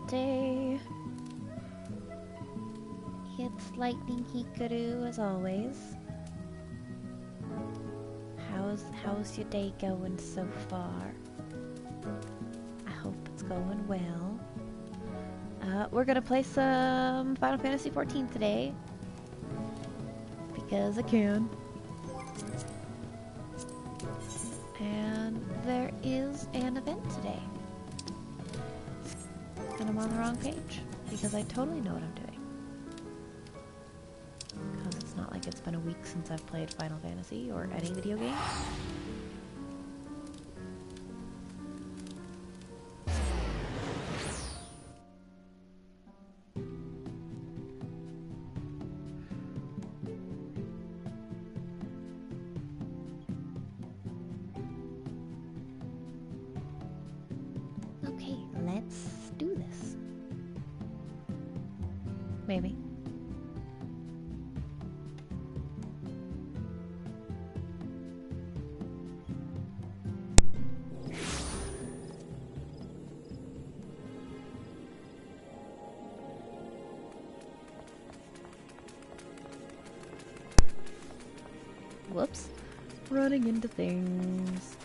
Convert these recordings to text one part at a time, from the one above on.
day. It's LightningHikaru as always. How's your day going so far? I hope it's going well. We're gonna play some Final Fantasy XIV today because I can. And there is an event today. And I'm on the wrong page because I totally know what I'm doing. Because it's not like it's been a week since I've played Final Fantasy or any video game. Okay, let's do this. Maybe. Whoops. Running into things.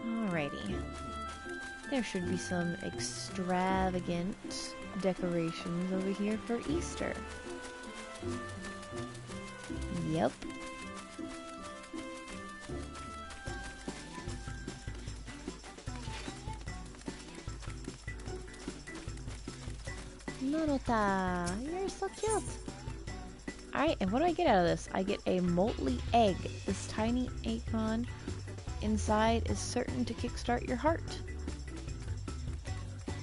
Alrighty. There should be some extravagant decorations over here for Easter. Yep. Nonota, you're so cute. Alright, and what do I get out of this? I get a moltly egg. This tiny acorn inside is certain to kickstart your heart.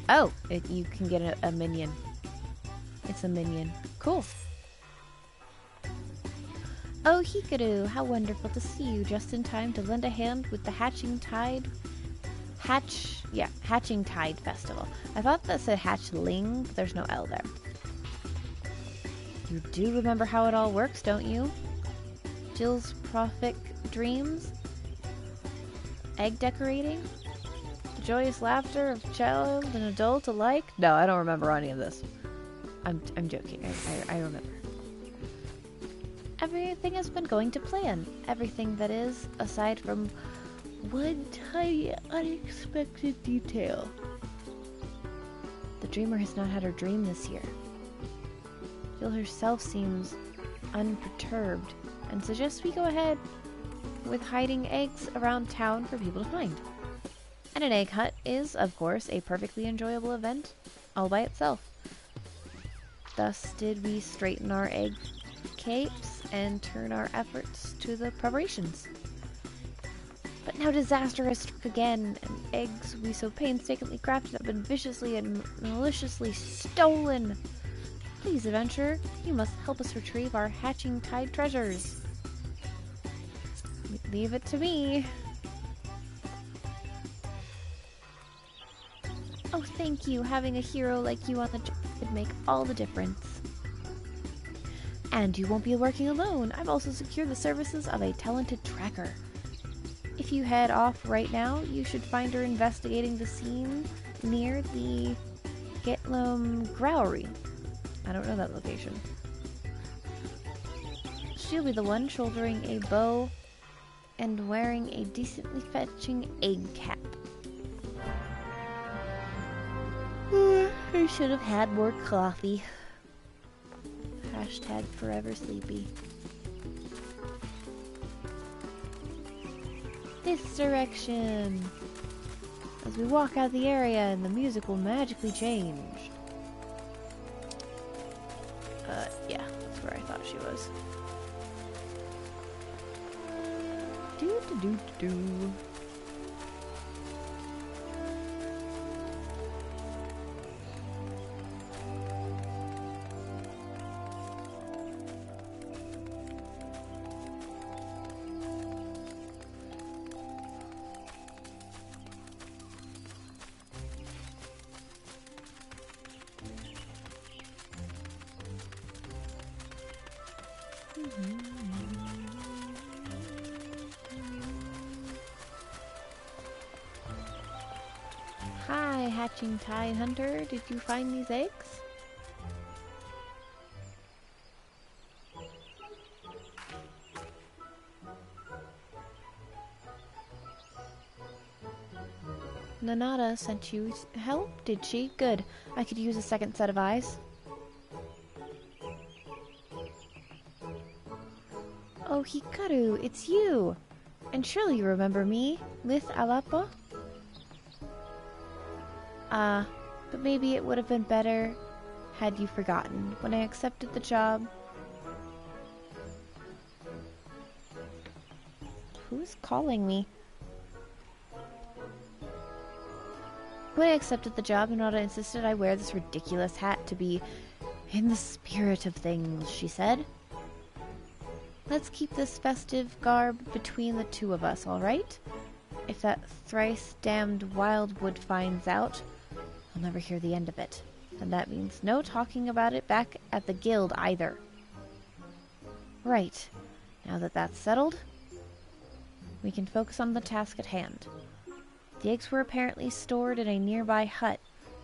Oh, you can get a minion. It's a minion. Cool. Oh, Hikaru, how wonderful to see you just in time to lend a hand with the Hatching Tide Festival. I thought that said hatchling, but there's no L there. You do remember how it all works, don't you? Jill's prophetic dreams? Egg decorating? The joyous laughter of child and adult alike? No, I don't remember any of this. I'm joking. I remember. Everything has been going to plan. Everything, that is, aside from one tiny unexpected detail. The dreamer has not had her dream this year. Jill herself seems unperturbed and suggests we go ahead with hiding eggs around town for people to find. And an egg hunt is, of course, a perfectly enjoyable event all by itself. Thus did we straighten our egg capes and turn our efforts to the preparations. But now disaster has struck again, and eggs we so painstakingly crafted have been viciously and maliciously stolen. Please, adventurer, you must help us retrieve our Hatching Tide treasures. Leave it to me. Oh, thank you. Having a hero like you on the job would make all the difference. And you won't be working alone. I've also secured the services of a talented tracker. If you head off right now, you should find her investigating the scene near the Gitlum Growlery. I don't know that location. She'll be the one shouldering a bow and wearing a decently fetching egg cap. I should have had more coffee. Hashtag forever sleepy. This direction! As we walk out of the area and the music will magically change. Yeah, that's where I thought she was. Do. Hi, hatching tide hunter. Did you find these eggs? Nanada sent you help, did she? Good. I could use a second set of eyes. Oh, Hikaru, it's you! And surely you remember me, Lith Alapo? But maybe it would have been better had you forgotten. When I accepted the job... Who's calling me? When I accepted the job, Nanada insisted I wear this ridiculous hat to be in the spirit of things, she said. Let's keep this festive garb between the two of us, all right? If that thrice-damned Wildwood finds out, I'll never hear the end of it. And that means no talking about it back at the guild either. Right. Now that that's settled, we can focus on the task at hand. The eggs were apparently stored in a nearby hut.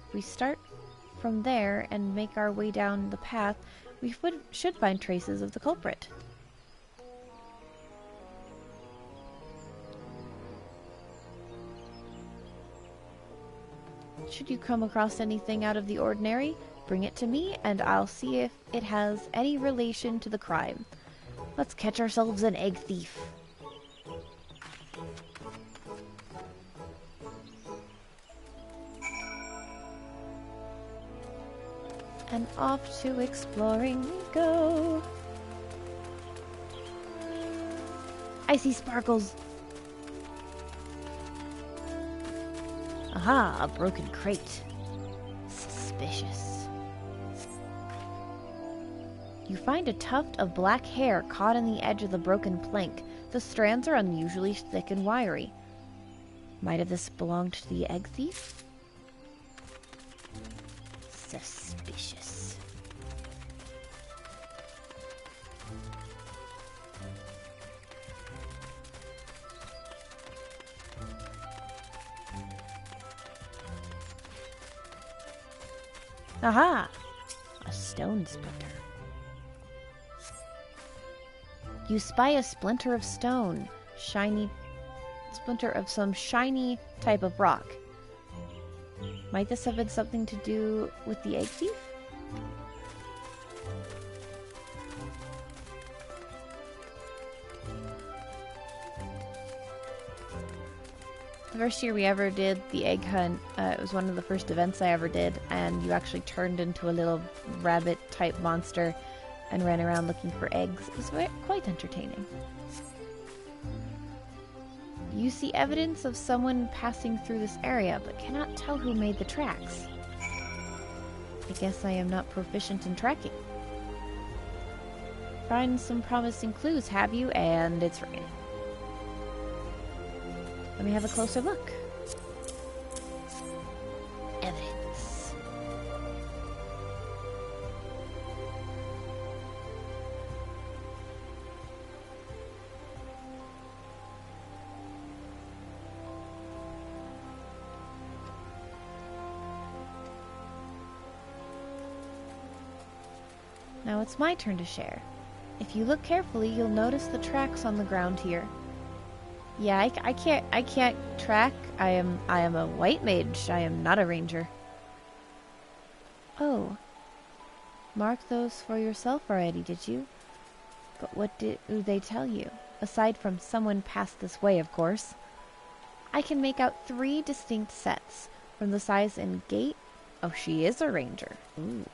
If we start from there and make our way down the path, we should find traces of the culprit. Should you come across anything out of the ordinary, bring it to me, and I'll see if it has any relation to the crime. Let's catch ourselves an egg thief. And off to exploring we go. I see sparkles. Aha, a broken crate. Suspicious. You find a tuft of black hair caught in the edge of the broken plank. The strands are unusually thick and wiry. Might have this belonged to the egg thief? Suspicious. Aha! A stone splinter. You spy a splinter of stone. Shiny splinter of some shiny type of rock. Might this have been something to do with the egg thief? The first year we ever did the egg hunt, it was one of the first events I ever did, and you actually turned into a little rabbit-type monster and ran around looking for eggs. It was quite entertaining. You see evidence of someone passing through this area, but cannot tell who made the tracks. I guess I am not proficient in tracking. Find some promising clues, have you? And it's raining. Let me have a closer look. Evidence. Now it's my turn to share. If you look carefully, you'll notice the tracks on the ground here. Yeah, I can't track. I am a white mage. I am not a ranger. Oh. Mark those for yourself already, did you? But what did they tell you? Aside from someone passed this way, of course. I can make out 3 distinct sets. From the size and gait. Oh, she is a ranger. Ooh.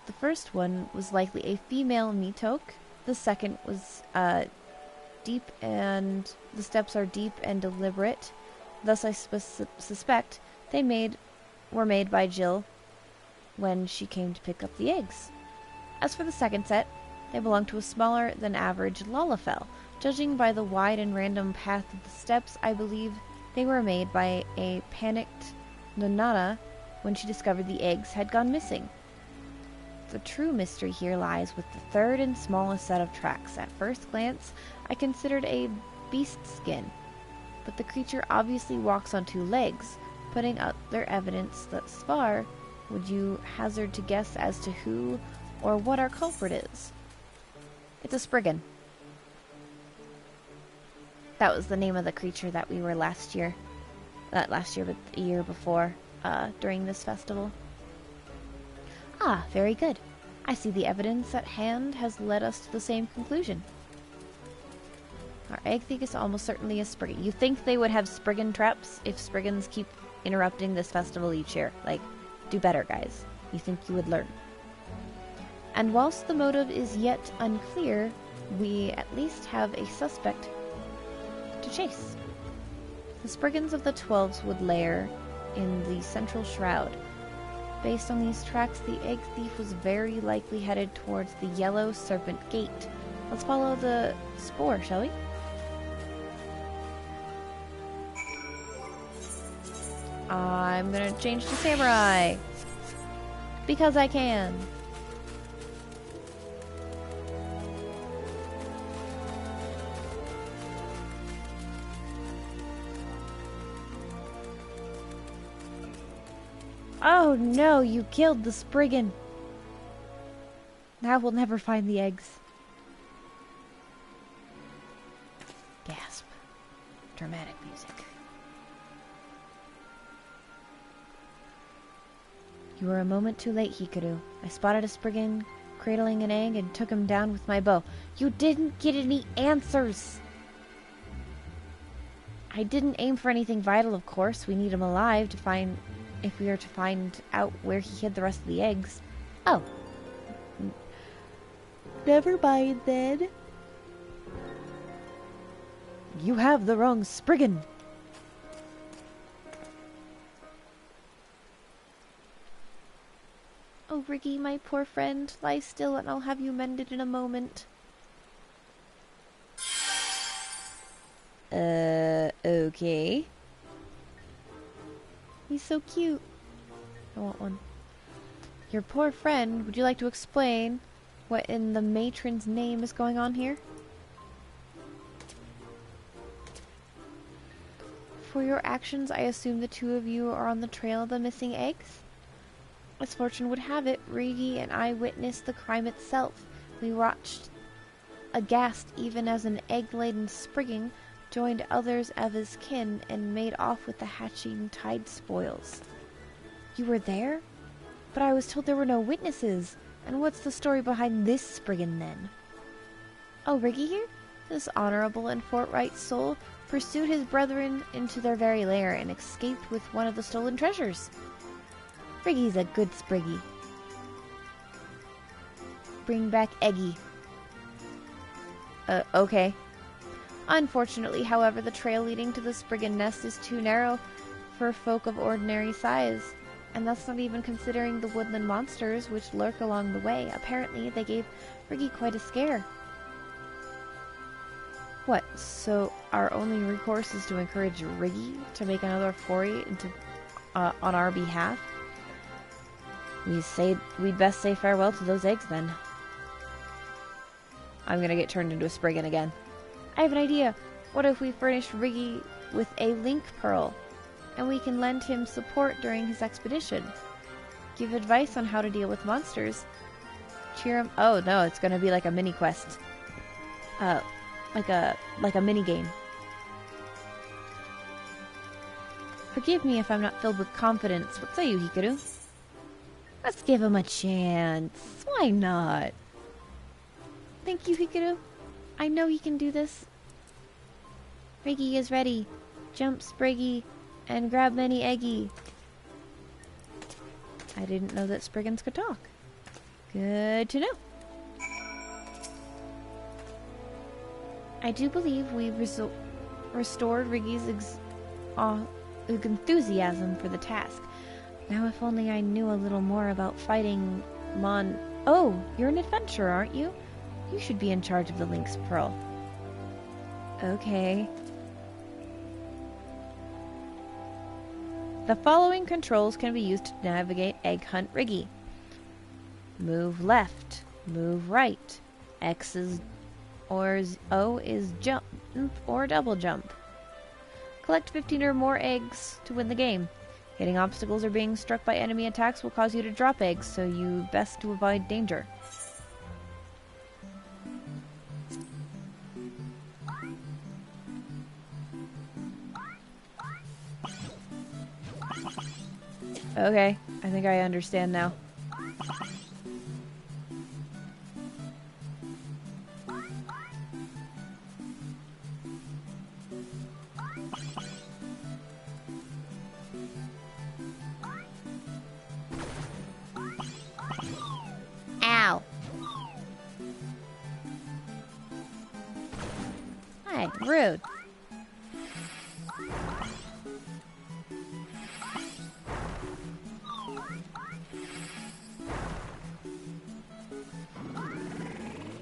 The first one was likely a female Mitoke. The second was, deep, and the steps are deep and deliberate. Thus I suspect they were made by Jill when she came to pick up the eggs. As for the second set, they belong to a smaller than average Lalafell. Judging by the wide and random path of the steps, I believe they were made by a panicked Nanada when she discovered the eggs had gone missing. The true mystery here lies with the third and smallest set of tracks. At first glance, I considered a beast skin, but the creature obviously walks on two legs, putting other evidence thus far. Would you hazard to guess as to who or what our culprit is? It's a Spriggan. That was the name of the creature that we were last year. Not last year, but the year before, during this festival. Ah, very good. I see the evidence at hand has led us to the same conclusion. Our egg thief is almost certainly a Spriggan. You think they would have Spriggan traps if Spriggans keep interrupting this festival each year? Like, do better, guys. You think you would learn. And whilst the motive is yet unclear, we at least have a suspect to chase. The Spriggans of the 12s would lair in the central shroud. Based on these tracks, the egg thief was very likely headed towards the Yellow Serpent Gate. Let's follow the spoor, shall we? I'm gonna change to Samurai. Because I can. Oh no, you killed the Spriggan. Now we'll never find the eggs. Gasp. Dramatic music. You were a moment too late, Hikaru. I spotted a Spriggan cradling an egg and took him down with my bow. You didn't get any answers! I didn't aim for anything vital, of course. We need him alive to find... if we are to find out where he hid the rest of the eggs. Oh. Never mind, then. You have the wrong Spriggan. Oh, Riggy, my poor friend, lie still and I'll have you mended in a moment. Okay. He's so cute. I want one. Your poor friend, would you like to explain what in the matron's name is going on here? For your actions, I assume the two of you are on the trail of the missing eggs? As fortune would have it, Rigi and I witnessed the crime itself. We watched aghast even as an egg-laden Spriggan joined others of his kin and made off with the hatching tide spoils. You were there? But I was told there were no witnesses. And what's the story behind this Spriggan then? Oh, Riggy here? This honorable and forthright soul pursued his brethren into their very lair and escaped with one of the stolen treasures. Riggy's a good Spriggy. Bring back Eggy. Okay. Unfortunately, however, the trail leading to the Spriggan nest is too narrow for folk of ordinary size. And that's not even considering the woodland monsters which lurk along the way. Apparently, they gave Riggy quite a scare. What, so our only recourse is to encourage Riggy to make another foray into, on our behalf? We'd best say farewell to those eggs then. I'm gonna get turned into a Spriggan again. I have an idea. What if we furnish Riggy with a link pearl, and we can lend him support during his expedition? Give advice on how to deal with monsters. Cheer him. Oh no, it's gonna be like a mini quest. Like a mini game. Forgive me if I'm not filled with confidence. What say you, Hikaru? Let's give him a chance. Why not? Thank you, Hikaru. I know he can do this. Riggy is ready. Jump, Spriggy, and grab many Eggy. I didn't know that Spriggans could talk. Good to know. I do believe we've restored Riggy's enthusiasm for the task. Now if only I knew a little more about fighting Oh, you're an adventurer, aren't you? You should be in charge of the Lynx Pearl. Okay. The following controls can be used to navigate Egg Hunt Riggy. Move left. Move right. X is O is jump or double jump. Collect 15 or more eggs to win the game. Hitting obstacles or being struck by enemy attacks will cause you to drop eggs, so you best to avoid danger. Okay, I think I understand now. Ow. Hi, rude.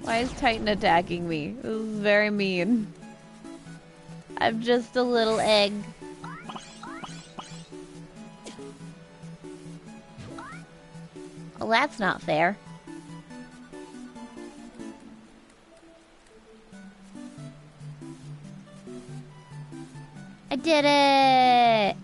Why is Titan attacking me? This is very mean. I'm just a little egg. Well, that's not fair. I did it!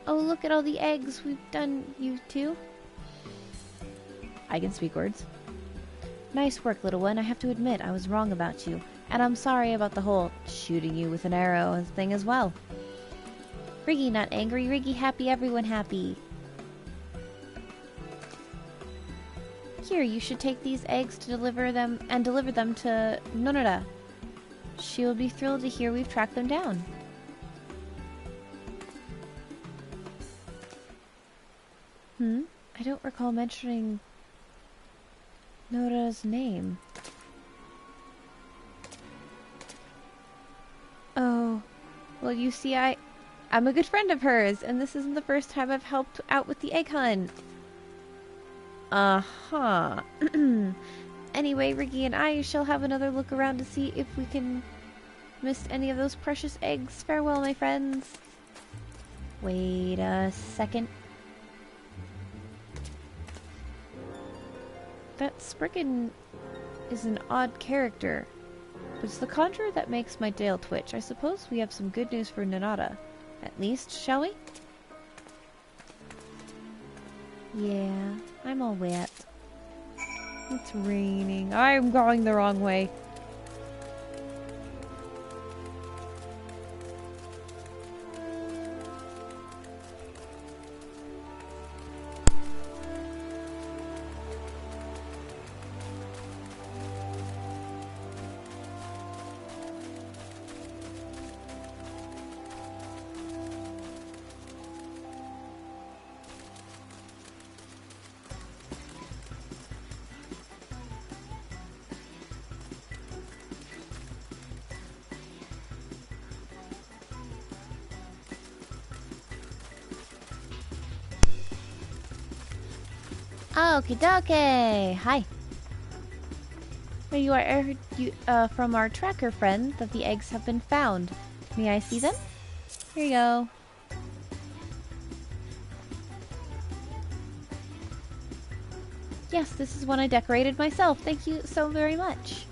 Oh, look at all the eggs we've done, you two. I can speak words. Nice work, little one. I have to admit, I was wrong about you. And I'm sorry about the whole shooting you with an arrow thing as well. Riggy not angry, Riggy happy, everyone happy. Here, you should take these eggs to deliver them to Nonora. She will be thrilled to hear we've tracked them down. I don't recall mentioning Nora's name. Oh, well, you see, I'm a good friend of hers, and this isn't the first time I've helped out with the egg hunt. Uh-huh. Anyway, Riggy and I shall have another look around to see if we can miss any of those precious eggs. Farewell, my friends. Wait a second. That Spriggan is an odd character, but it's the conjurer that makes my tail twitch. I suppose we have some good news for Nanada. At least, shall we? Yeah, I'm all wet. It's raining. I'm going the wrong way. Okie dokie! Hi. You are from our tracker friend that the eggs have been found. May I see them? Here you go. Yes, this is one I decorated myself. Thank you so very much.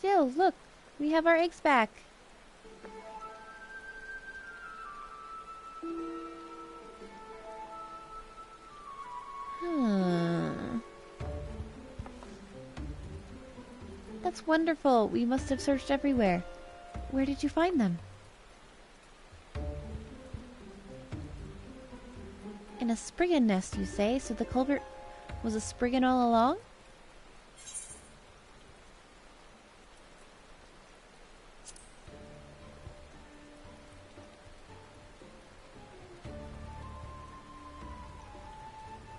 Jill, look! We have our eggs back. That's wonderful. We must have searched everywhere. Where did you find them? In a Spriggan nest, you say? So the culprit was a Spriggan all along?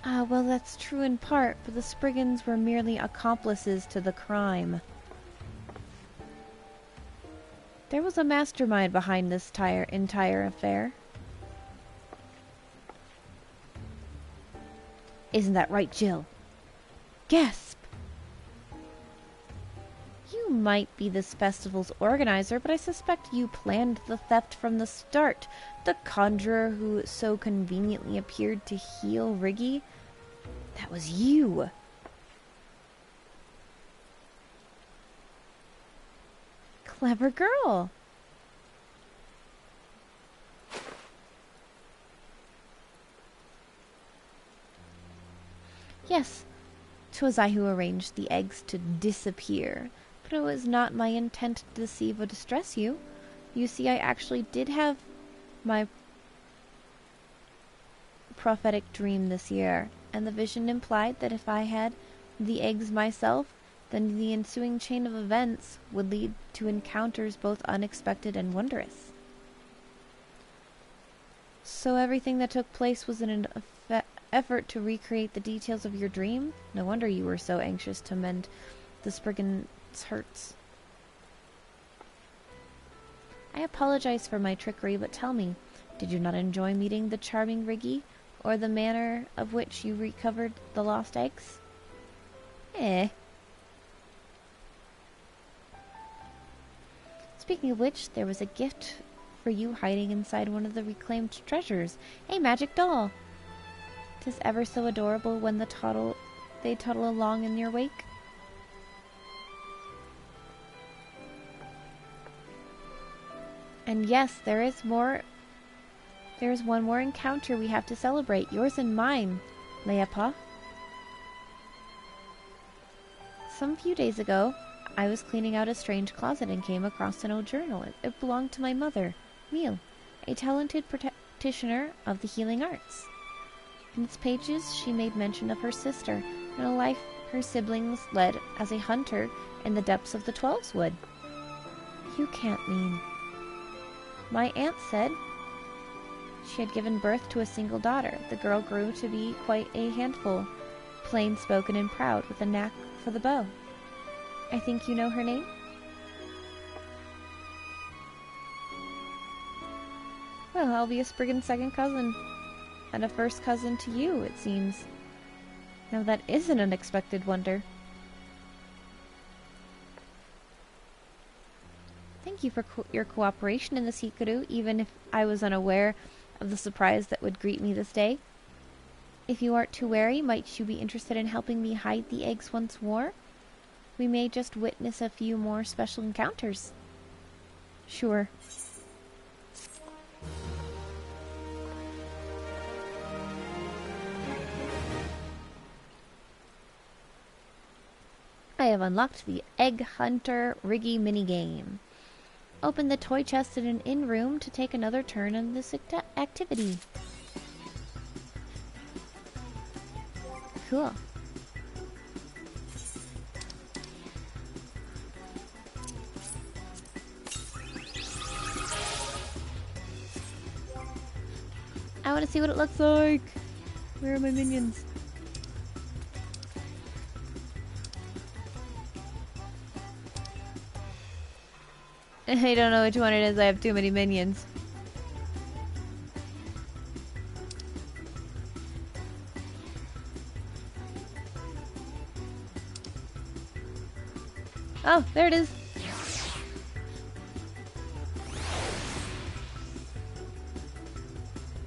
Ah, well, that's true in part, but the Spriggans were merely accomplices to the crime. There was a mastermind behind this entire affair. Isn't that right, Jill? Gasp! You might be this festival's organizer, but I suspect you planned the theft from the start. The conjurer who so conveniently appeared to heal Riggy. That was you. Clever girl. Yes, 'twas I who arranged the eggs to disappear, but it was not my intent to deceive or distress you. You see, I actually did have my prophetic dream this year, and the vision implied that if I had the eggs myself, then the ensuing chain of events would lead to encounters both unexpected and wondrous. So everything that took place was in an effort to recreate the details of your dream? No wonder you were so anxious to mend the Spriggan's hurts. I apologize for my trickery, but tell me, did you not enjoy meeting the charming Riggy, or the manner of which you recovered the lost eggs? Speaking of which, there was a gift for you hiding inside one of the reclaimed treasures. A magic doll. 'Tis ever so adorable when they toddle along in your wake. And yes, there is one more encounter we have to celebrate. Yours and mine, Leapa. Some few days ago, I was cleaning out a strange closet and came across an old journal. It belonged to my mother, Neil, a talented practitioner of the healing arts. In its pages, she made mention of her sister and a life her siblings led as a hunter in the depths of the Twelves Wood. You can't mean... My aunt said she had given birth to a single daughter. The girl grew to be quite a handful, plain-spoken and proud, with a knack for the bow. I think you know her name? Well, I'll be a Spriggan's second cousin. And a first cousin to you, it seems. Now that is an unexpected wonder. Thank you for your cooperation in this, Hikaru, even if I was unaware of the surprise that would greet me this day. If you aren't too wary, might you be interested in helping me hide the eggs once more? We may just witness a few more special encounters. Sure. I have unlocked the Egg Hunter Riggy minigame. Open the toy chest in an inn room to take another turn in this activity. Cool. I want to see what it looks like. Where are my minions? I don't know which one it is. I have too many minions. Oh, there it is.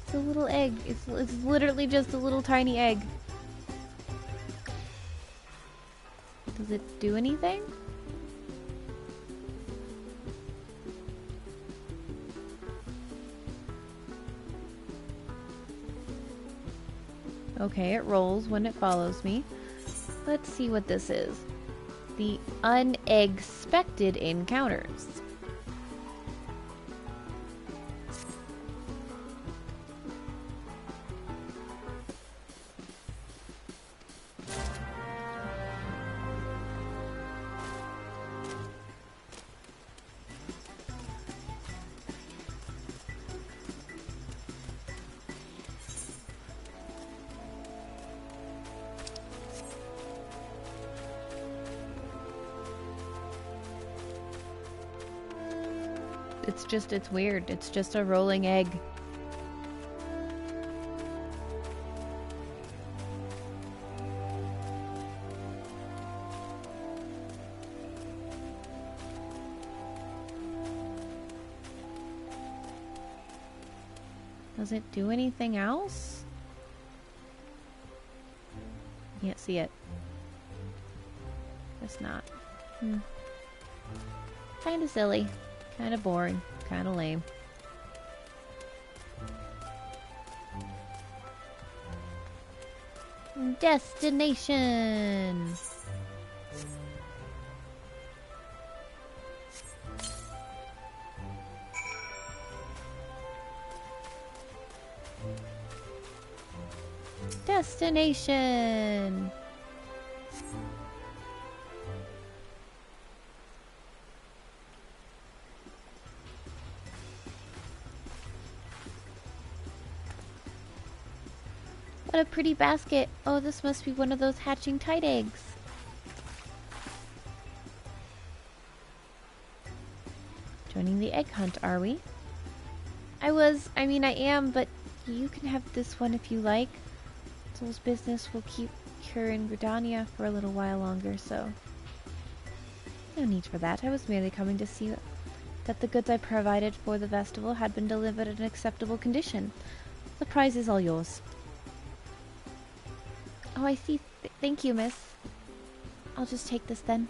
It's a little egg. It's literally just a little tiny egg. Does it do anything? Okay, it rolls when it follows me. Let's see what this is. The unexpected encounters. It's weird. It's just a rolling egg. Does it do anything else? Can't see it. It's not. Kinda silly. Kinda boring. Kinda lame. Destination! Destination! What a pretty basket. Oh, this must be one of those hatching tide eggs. Joining the egg hunt, are we? I am, but you can have this one if you like. Sol's business will keep her in Gridania for a little while longer, so... No need for that. I was merely coming to see that the goods I provided for the festival had been delivered in acceptable condition. The prize is all yours. Oh, I see. Thank you, miss. I'll just take this then.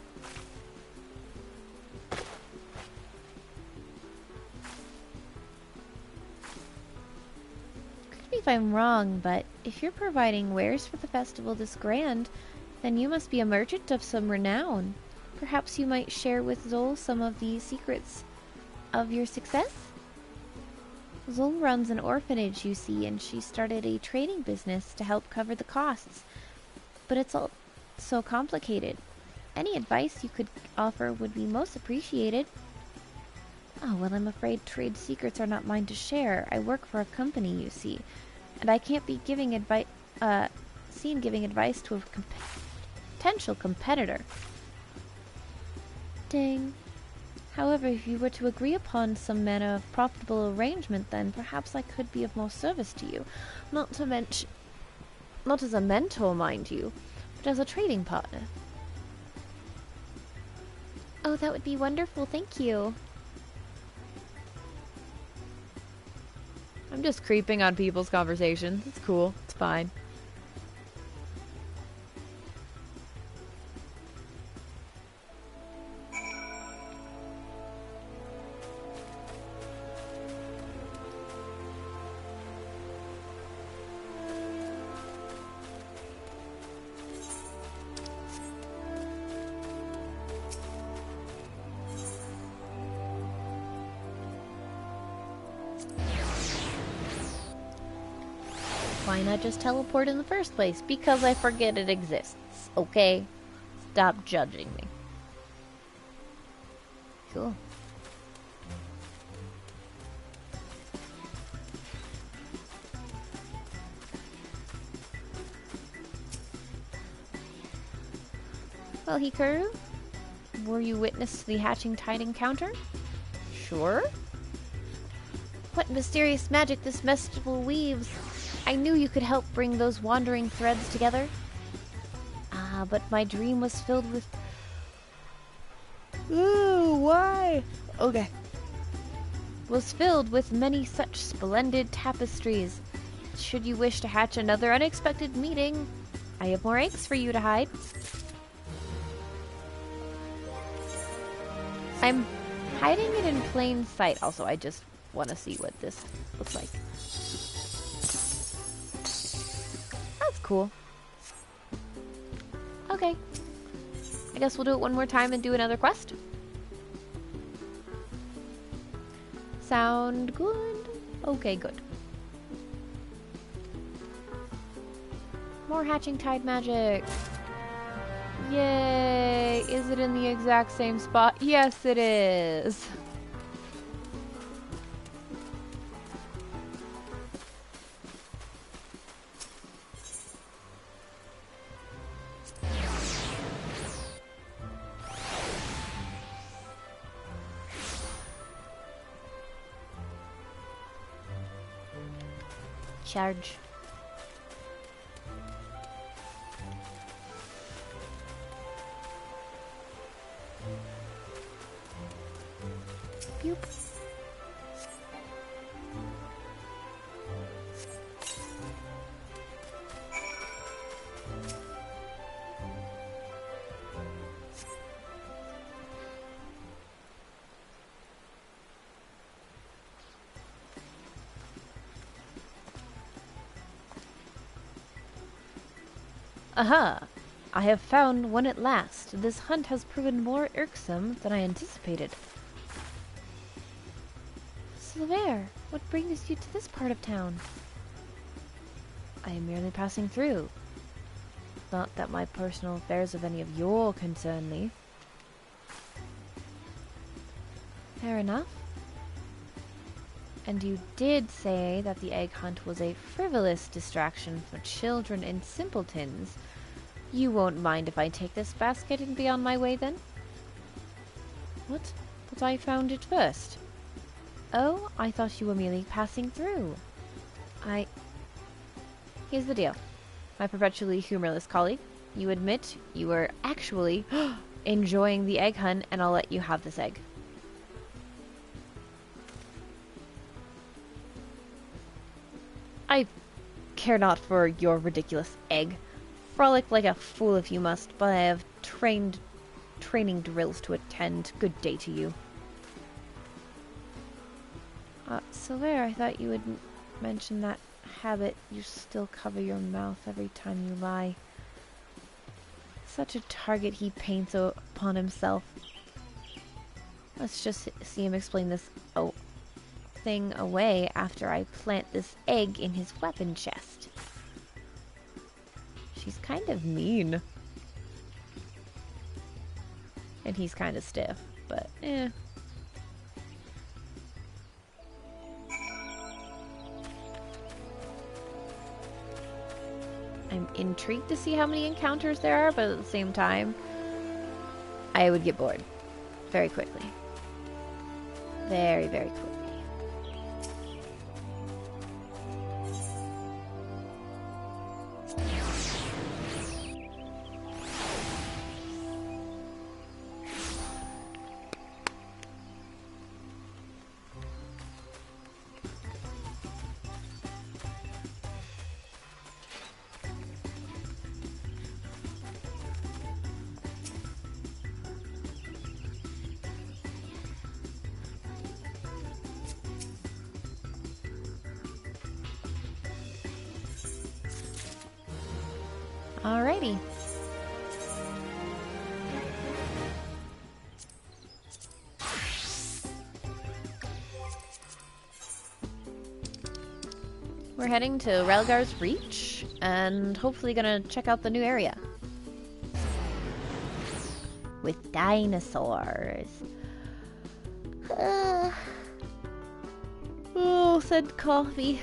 Correct me if I'm wrong, but if you're providing wares for the festival this grand, then you must be a merchant of some renown. Perhaps you might share with Zol some of the secrets of your success? Zol runs an orphanage, you see, and she started a trading business to help cover the costs. But it's all so complicated. Any advice you could offer would be most appreciated. Oh, well, I'm afraid trade secrets are not mine to share. I work for a company, you see, and I can't be giving advice to a potential competitor. Dang. However, if you were to agree upon some manner of profitable arrangement, then perhaps I could be of more service to you. Not as a mentor, mind you, but as a trading partner. Oh, that would be wonderful, thank you. I'm just creeping on people's conversations. It's cool. It's fine. Why not just teleport in the first place? Because I forget it exists, okay? Stop judging me. Cool. Well, Hikaru, were you witness to the hatching tide encounter? Sure. What mysterious magic this festival weaves. I knew you could help bring those wandering threads together. Ah, but my dream was filled with... Ooh, why? Okay. Was filled with many such splendid tapestries. Should you wish to hatch another unexpected meeting, I have more eggs for you to hide. I'm hiding it in plain sight. Also, I just want to see what this looks like. That's cool. Okay. I guess we'll do it one more time and do another quest. Sound good? Okay, good. More hatching tide magic. Yay! Is it in the exact same spot? Yes, it is. Charge. Boop. Aha! I have found one at last. This hunt has proven more irksome than I anticipated. Silver, what brings you to this part of town? I am merely passing through. Not that my personal affairs of any of your concern me. Fair enough. And you did say that the egg hunt was a frivolous distraction for children and simpletons. You won't mind if I take this basket and be on my way then? What? But I found it first. Oh, I thought you were merely passing through. Here's the deal. My perpetually humorless colleague, you admit you were actually enjoying the egg hunt, and I'll let you have this egg. I care not for your ridiculous egg. Frolic like a fool if you must, but I have training drills to attend. Good day to you. Silver, I thought you would mention that habit. You still cover your mouth every time you lie. Such a target he paints upon himself. Let's just see him explain this thing away after I plant this egg in his weapon chest. She's kind of mean. And he's kind of stiff, but eh. I'm intrigued to see how many encounters there are, but at the same time, I would get bored very quickly. Very, very quickly. Alrighty. We're heading to Relgar's Reach, and hopefully gonna check out the new area. With dinosaurs. Oh, said coffee.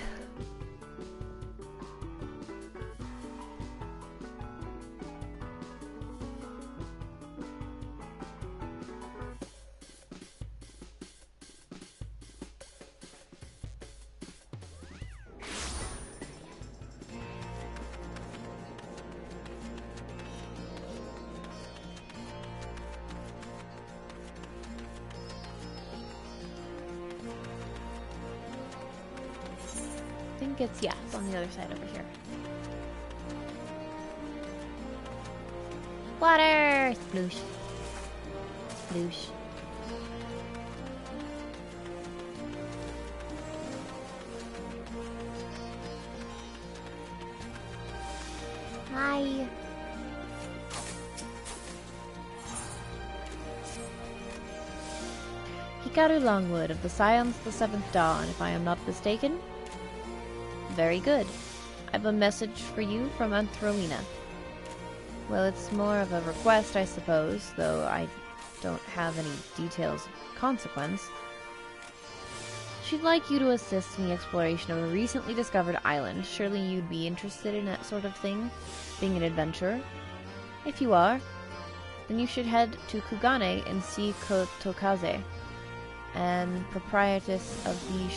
I think it's, yeah, it's on the other side over here. Water! Sploosh. Sploosh. Hi. Hikaru Longwood of the Scions of the Seventh Dawn, if I am not mistaken. Very good. I have a message for you from Anthrowina. Well, it's more of a request, I suppose, though I don't have any details of consequence. She'd like you to assist in the exploration of a recently discovered island. Surely you'd be interested in that sort of thing, being an adventurer? If you are, then you should head to Kugane and see Kotokaze, and proprietress of the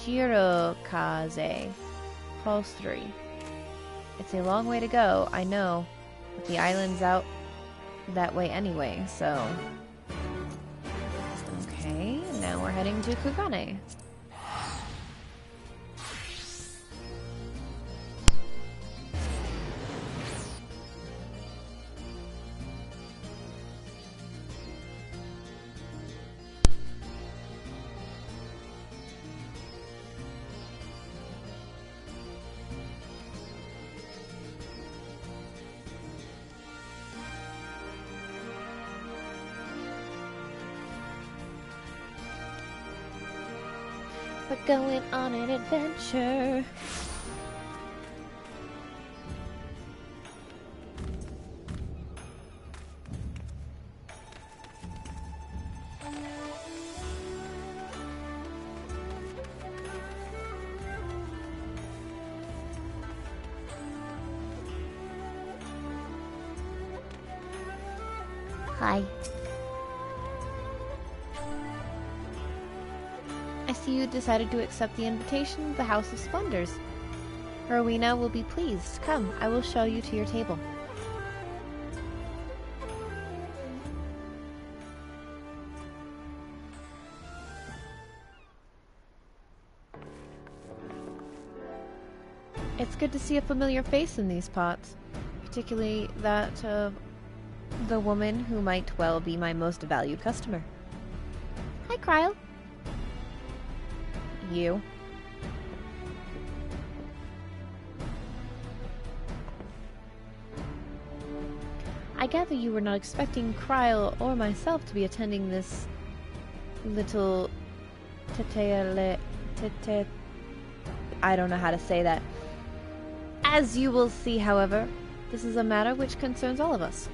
Shirokaze Upholstery. It's a long way to go, I know, but the island's out that way anyway, so... Okay, now we're heading to Kugane. We're going on an adventure. Hi. I see you decided to accept the invitation of the House of Splendors. Rowena will be pleased. Come, I will show you to your table. It's good to see a familiar face in these pots, particularly that of the woman who might well be my most valued customer. Hi, Kryle. You. I gather you were not expecting Kryle or myself to be attending this little I don't know how to say that. As you will see, however, this is a matter which concerns all of us.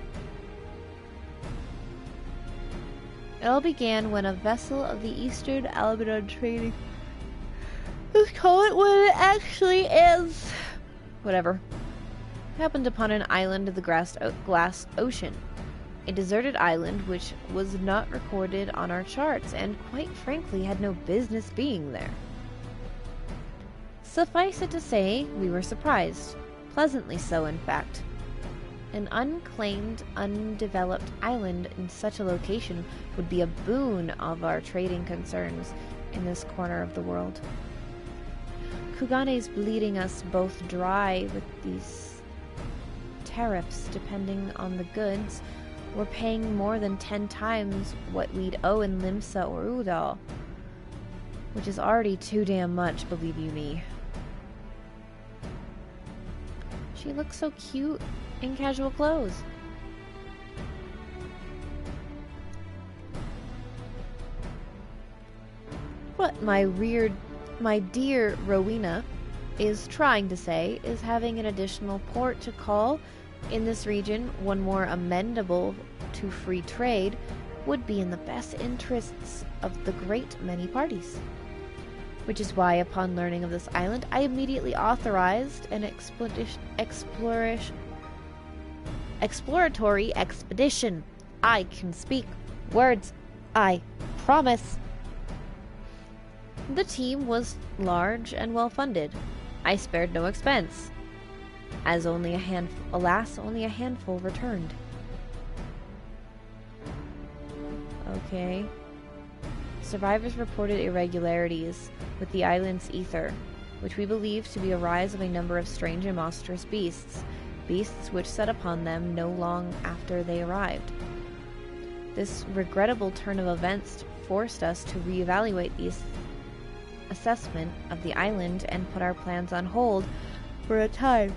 It all began when a vessel of the Eastern Alabama Trading... Let's call it what it actually is. Whatever. Happened upon an island of the glass ocean. A deserted island which was not recorded on our charts and, quite frankly, had no business being there. Suffice it to say, we were surprised. Pleasantly so, in fact. An unclaimed, undeveloped island in such a location would be a boon of our trading concerns in this corner of the world. Kugane's bleeding us both dry with these tariffs depending on the goods. We're paying more than 10 times what we'd owe in Limsa or Udall, which is already too damn much, believe you me. She looks so cute in casual clothes. What my dear Rowena is trying to say is having an additional port to call in this region, one more amendable to free trade, would be in the best interests of the great many parties. Which is why, upon learning of this island, I immediately authorized an exploratory expedition. I can speak words, I promise. The team was large and well funded. I spared no expense, as only a handful returned. Okay. Survivors reported irregularities with the island's ether, which we believe to be a rise of a number of strange and monstrous beasts which set upon them no long after they arrived. This regrettable turn of events forced us to reevaluate the assessment of the island and put our plans on hold for a time.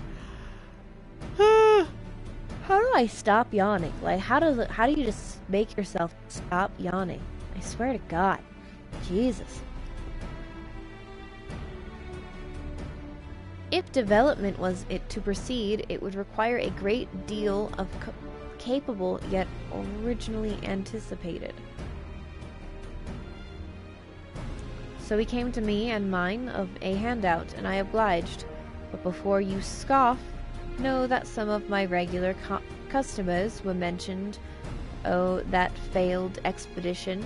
How do I stop yawning? Like, how do you just make yourself stop yawning? I swear to God. Jesus. If development was to proceed, it would require a great deal of capable yet originally anticipated. So he came to me and mine of a handout, and I obliged. But before you scoff, know that some of my regular customers were mentioned. Oh, that failed expedition.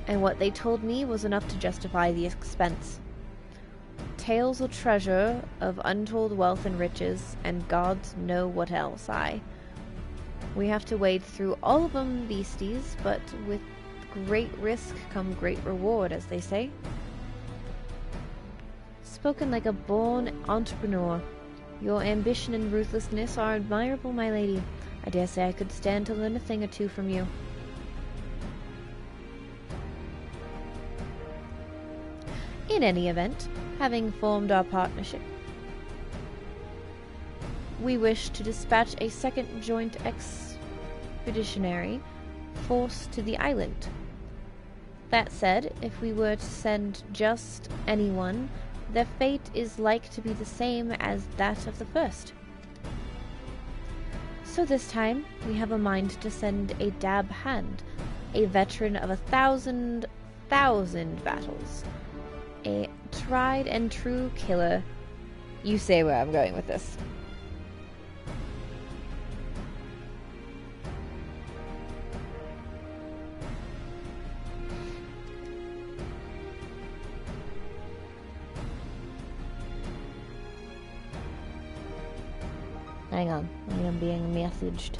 And what they told me was enough to justify the expense. Tales of treasure, of untold wealth and riches, and gods know what else, We have to wade through all of them beasties, but with great risk come great reward, as they say. Spoken like a born entrepreneur. Your ambition and ruthlessness are admirable, my lady. I dare say I could stand to learn a thing or two from you. In any event, having formed our partnership, we wish to dispatch a second joint expeditionary force to the island. That said, if we were to send just anyone, their fate is like to be the same as that of the first. So this time, we have a mind to send a dab hand, a veteran of 1,000 battles, a tried and true killer. You say where I'm going with this. Hang on, I am being messaged.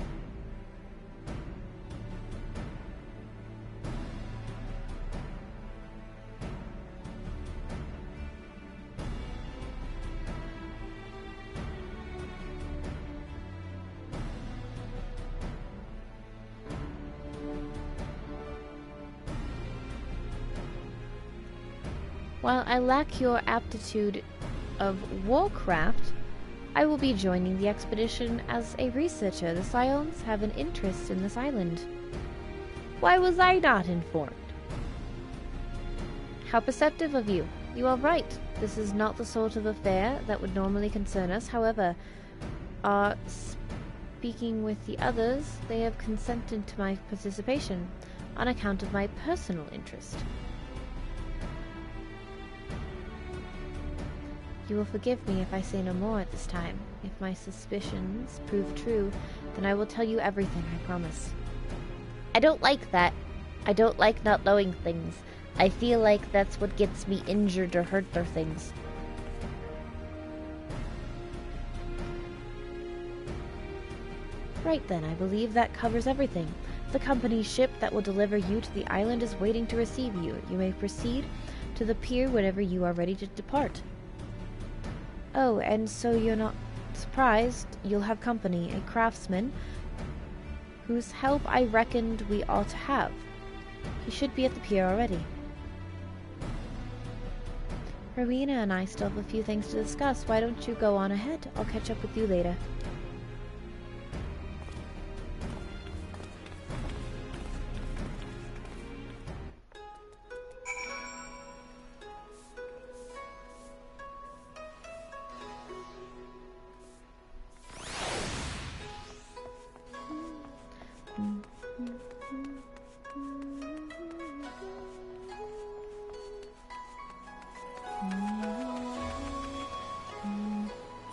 While I lack your aptitude of warcraft, I will be joining the expedition as a researcher. The Scions have an interest in this island. Why was I not informed? How perceptive of you. You are right. This is not the sort of affair that would normally concern us. However, speaking with the others, they have consented to my participation on account of my personal interest. You will forgive me if I say no more at this time. If my suspicions prove true, then I will tell you everything, I promise. I don't like that. I don't like not knowing things. I feel like that's what gets me injured or hurt or things. Right then, I believe that covers everything. The company's ship that will deliver you to the island is waiting to receive you. You may proceed to the pier whenever you are ready to depart. Oh, and so you're not surprised, you'll have company, a craftsman, whose help I reckoned we ought to have. He should be at the pier already. Rowena and I still have a few things to discuss. Why don't you go on ahead? I'll catch up with you later.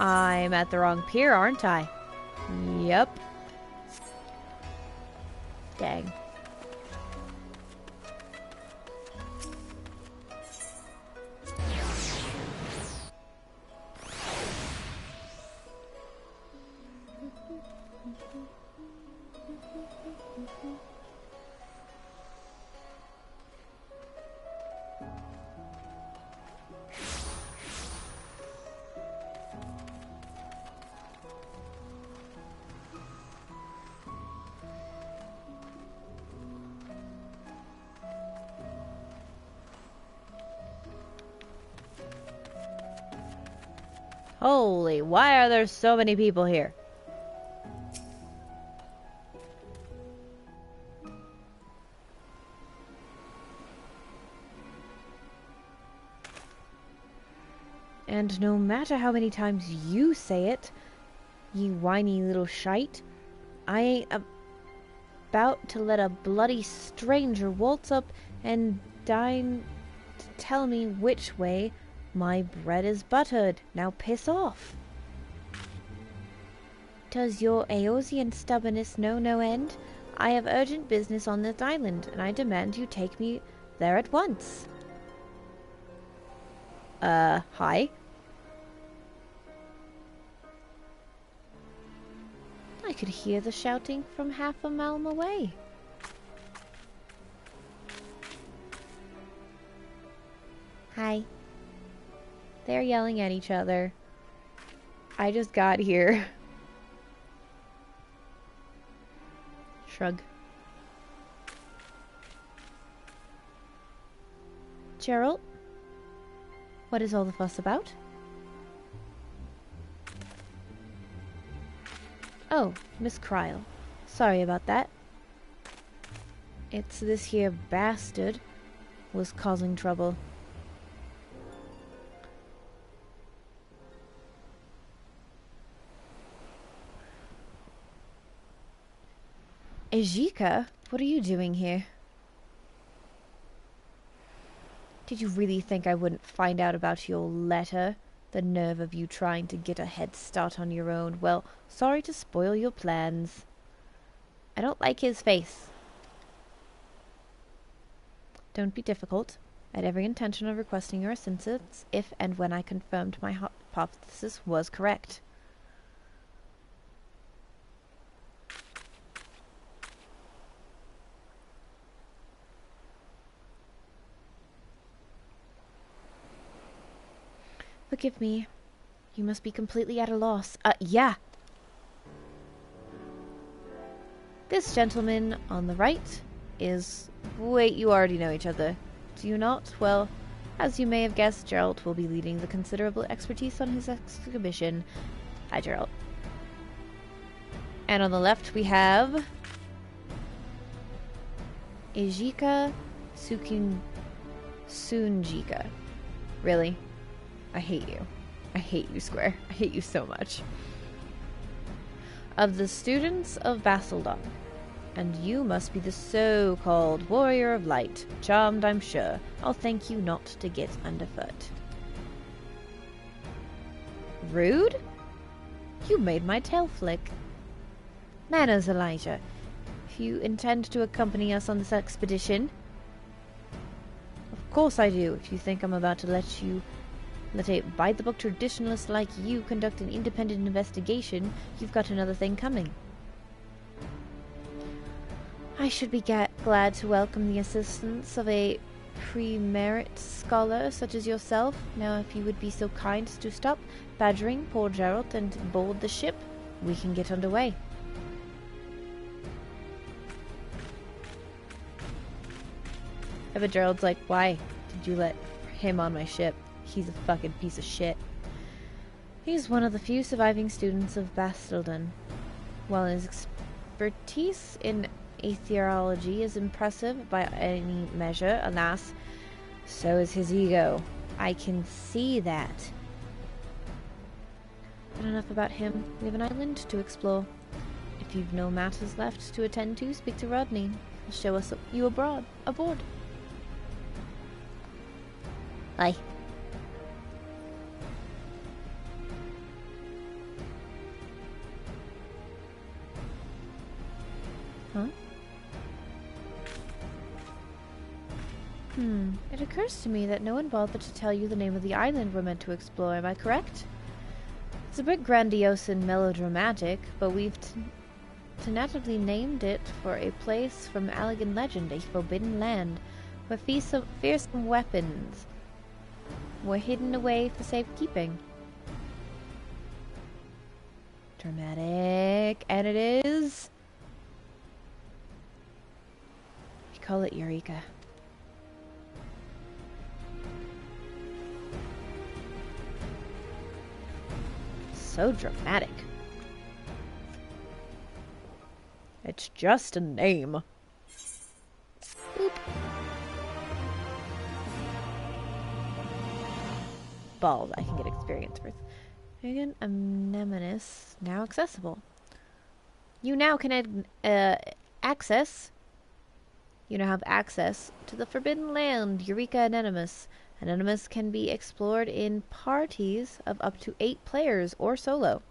I'm at the wrong pier, aren't I? Yep. Dang. Holy, why are there so many people here? And no matter how many times you say it, you whiny little shite, I ain't about to let a bloody stranger waltz up and deign to tell me which way my bread is buttered. Now piss off. Does your Aeosian stubbornness know no end? I have urgent business on this island, and I demand you take me there at once. Hi? I could hear the shouting from half a mile away. Hi. They're yelling at each other. I just got here. Shrug. Gerald? What is all the fuss about? Oh, Miss Cryle. Sorry about that. It's this here bastard was causing trouble. Ejika, what are you doing here? Did you really think I wouldn't find out about your letter? The nerve of you trying to get a head start on your own. Well, sorry to spoil your plans. I don't like his face. Don't be difficult. I had every intention of requesting your assistance if and when I confirmed my hypothesis was correct. Forgive me. You must be completely at a loss. Yeah. This gentleman on the right is... Wait, you already know each other. Do you not? Well, as you may have guessed, Geralt will be leading the considerable expertise on his exhibition. Hi, Geralt. And on the left we have... Ejika Sunjika. Really? I hate you. I hate you, Square. I hate you so much. Of the students of Basildon. And you must be the so-called Warrior of Light. Charmed, I'm sure. I'll thank you not to get underfoot. Rude? You made my tail flick. Manners, Elijah. If you intend to accompany us on this expedition... Of course I do, if you think I'm about to let a by-the-book traditionalist like you conduct an independent investigation, you've got another thing coming. I should be glad to welcome the assistance of a pre-merit scholar such as yourself. Now, if you would be so kind as to stop badgering poor Geralt and board the ship, we can get underway. I bet Gerald's like, why did you let him on my ship? He's a fucking piece of shit. He's one of the few surviving students of Basildon. While his expertise in aetherology is impressive by any measure, alas, so is his ego. I can see that. But enough about him. We have an island to explore. If you've no matters left to attend to, speak to Rodney. He'll show us you aboard. Aye. Huh? It occurs to me that no one bothered to tell you the name of the island we're meant to explore, am I correct? It's a bit grandiose and melodramatic, but we've tentatively named it for a place from Allegan legend, a forbidden land, where fearsome weapons were hidden away for safekeeping. Dramatic, and it is... We call it Eureka. So dramatic. It's just a name. Boop. Balls, I can get experience first. Again, Anemones now accessible. You now can access. You now have access to the Forbidden Land, Eureka Anemones. Anemones can be explored in parties of up to 8 players or solo.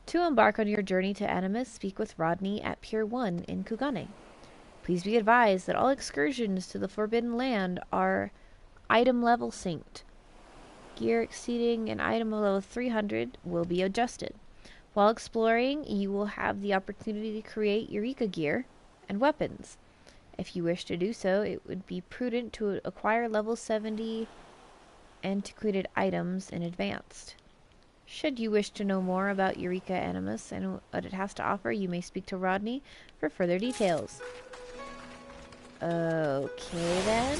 To embark on your journey to Anemones, speak with Rodney at Pier 1 in Kugane. Please be advised that all excursions to the Forbidden Land are item level synced. Gear exceeding an item level 300 will be adjusted. While exploring, you will have the opportunity to create Eureka gear and weapons. If you wish to do so, it would be prudent to acquire level 70 antiquated items in advance. Should you wish to know more about Eureka Animus and what it has to offer, you may speak to Rodney for further details. Okay then.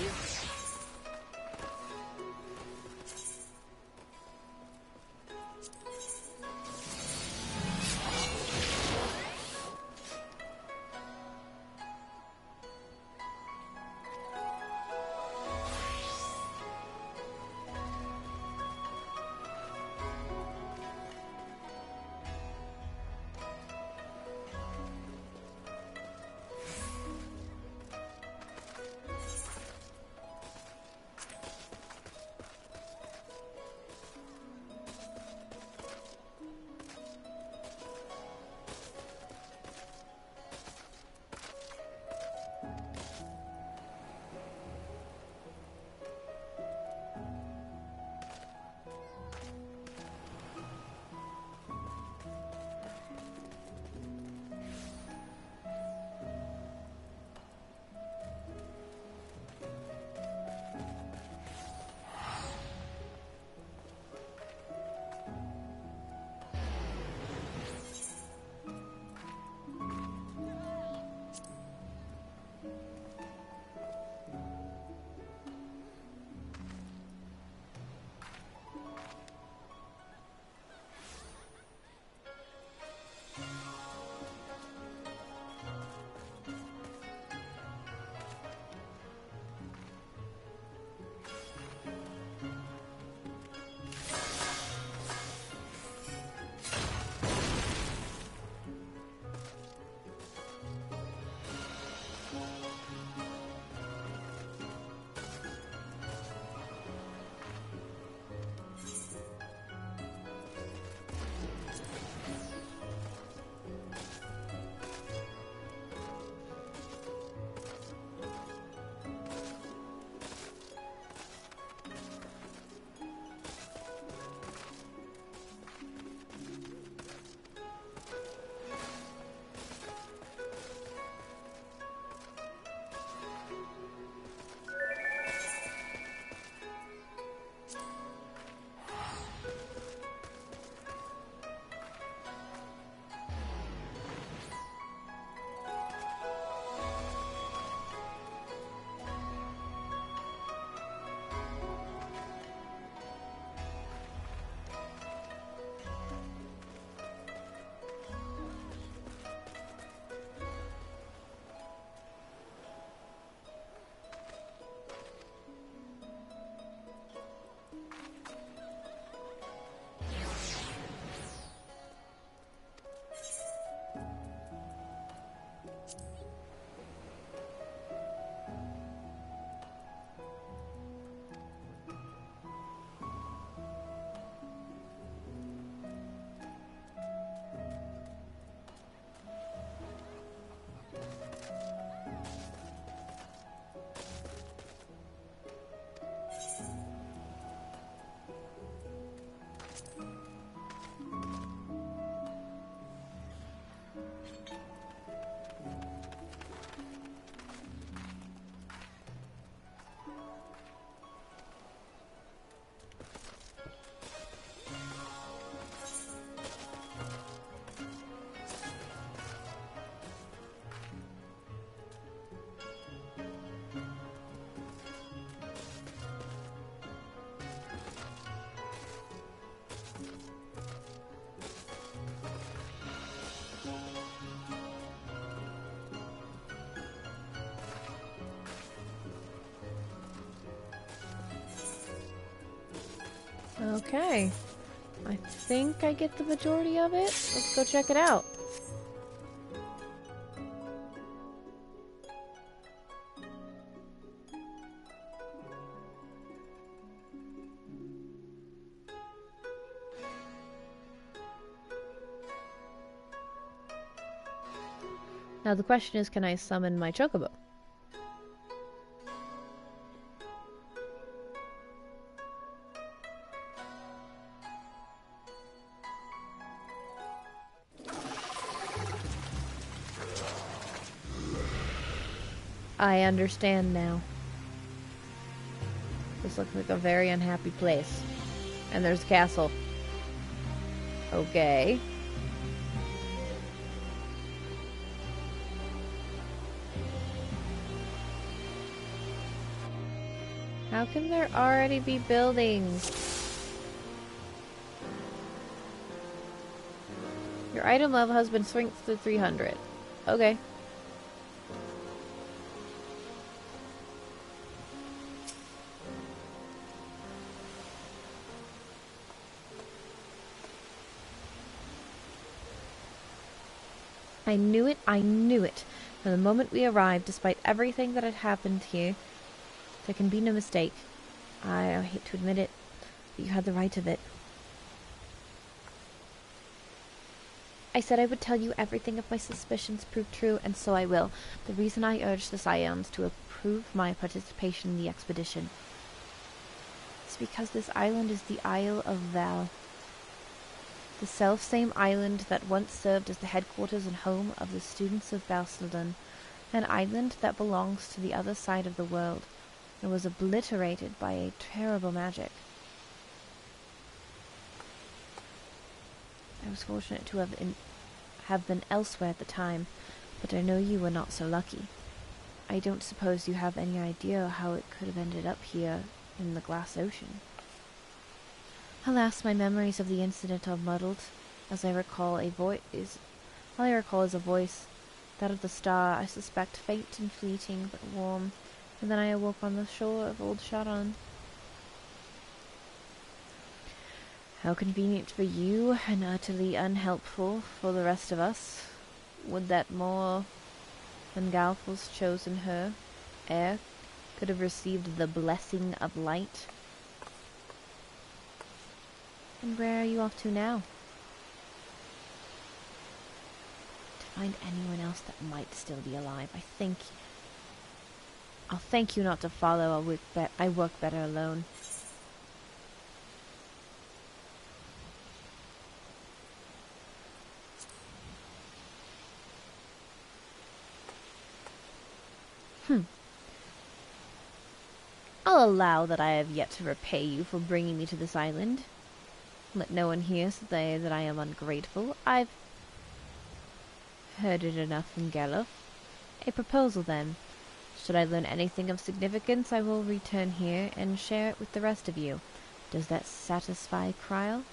Okay. I think I get the majority of it. Let's go check it out. Now the question is, can I summon my chocobo? I understand now. This looks like a very unhappy place. And there's a castle. Okay. How can there already be buildings? Your item level has been strengthened to 300. Okay. I knew it, I knew it. From the moment we arrived, despite everything that had happened here, there can be no mistake. I hate to admit it, but you had the right of it. I said I would tell you everything if my suspicions proved true, and so I will. The reason I urged the Scions to approve my participation in the expedition is because this island is the Isle of Val. The self-same island that once served as the headquarters and home of the students of Basildon, an island that belongs to the other side of the world, and was obliterated by a terrible magic. I was fortunate to have been elsewhere at the time, but I know you were not so lucky. I don't suppose you have any idea how it could have ended up here in the glass ocean. Alas, my memories of the incident are muddled. All I recall is a voice, that of the star, I suspect faint and fleeting, but warm, and then I awoke on the shore of Old Sharon. How convenient for you, and utterly unhelpful for the rest of us. Would that more than Galful's chosen heir could have received the blessing of light. And where are you off to now? To find anyone else that might still be alive. I'll thank you not to follow. I work better alone. I'll allow that I have yet to repay you for bringing me to this island. Let no one here say that I am ungrateful. I've heard it enough from Gallo. A proposal, then. Should I learn anything of significance, I will return here and share it with the rest of you. Does that satisfy Kryl?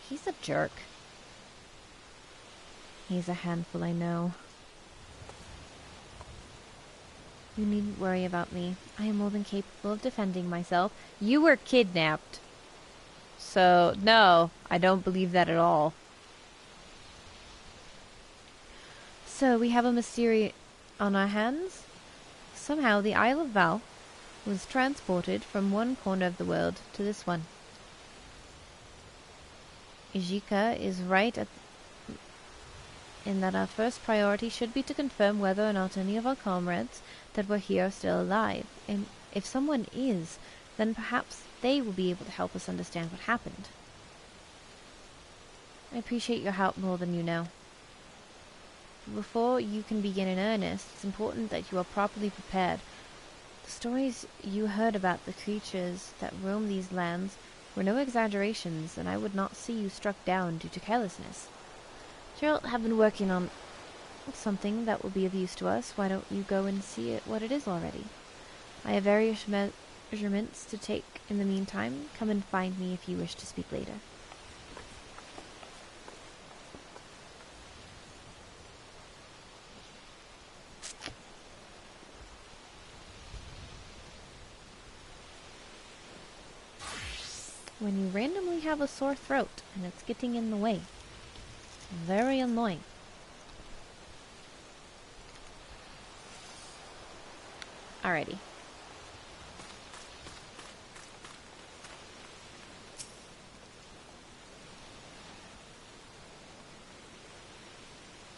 He's a jerk. He's a handful, I know. You needn't worry about me. I am more than capable of defending myself. You were kidnapped. So, no, I don't believe that at all. So, we have a mystery on our hands. Somehow, the Isle of Val was transported from one corner of the world to this one. Ijika is right in that our first priority should be to confirm whether or not any of our comrades that were here are still alive. And if someone is, then perhaps they will be able to help us understand what happened. I appreciate your help more than you know. Before you can begin in earnest, it's important that you are properly prepared. The stories you heard about the creatures that roam these lands were no exaggerations, and I would not see you struck down due to carelessness. Gerald have been working on something that will be of use to us. Why don't you go and see what it is already? I have various measurements to take in the meantime. Come and find me if you wish to speak later. when you randomly have a sore throat and it's getting in the way. Very annoying. Alrighty.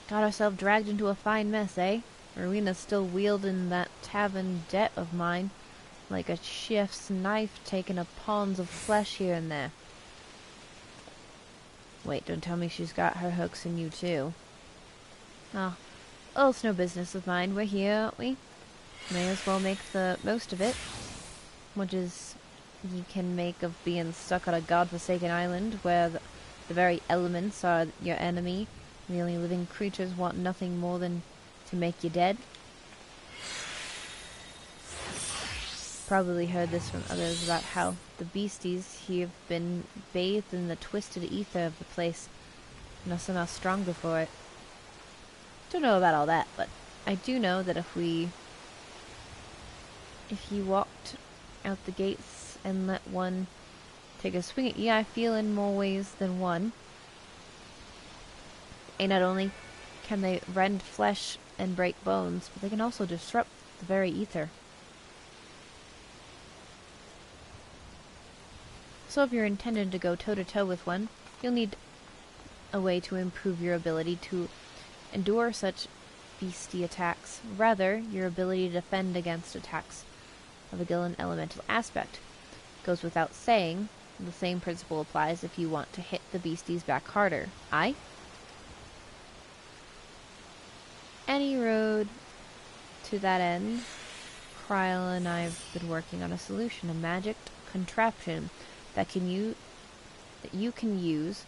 Got ourselves dragged into a fine mess, eh? Marina's still wielding that tavern debt of mine, like a chef's knife taking a pawns of flesh here and there. Wait, don't tell me she's got her hooks in you too. Oh, it's no business of mine. We're here, aren't we? May as well make the most of it. Much as you can make of being stuck on a godforsaken island where the very elements are your enemy. The only living creatures want nothing more than to make you dead. Probably heard this from others about how the beasties here have been bathed in the twisted ether of the place and are somehow stronger for it. Don't know about all that, but I do know that if you walked out the gates and let one take a swing at you, I feel in more ways than one. And not only can they rend flesh and break bones, but they can also disrupt the very ether. So if you're intended to go toe-to-toe with one, you'll need a way to improve your ability to endure such beastie attacks. Rather, your ability to defend against attacks of a Gillen elemental aspect. Goes without saying, the same principle applies if you want to hit the beasties back harder. Aye? Any road to that end, Kryla and I have been working on a solution, a magic contraption that you can use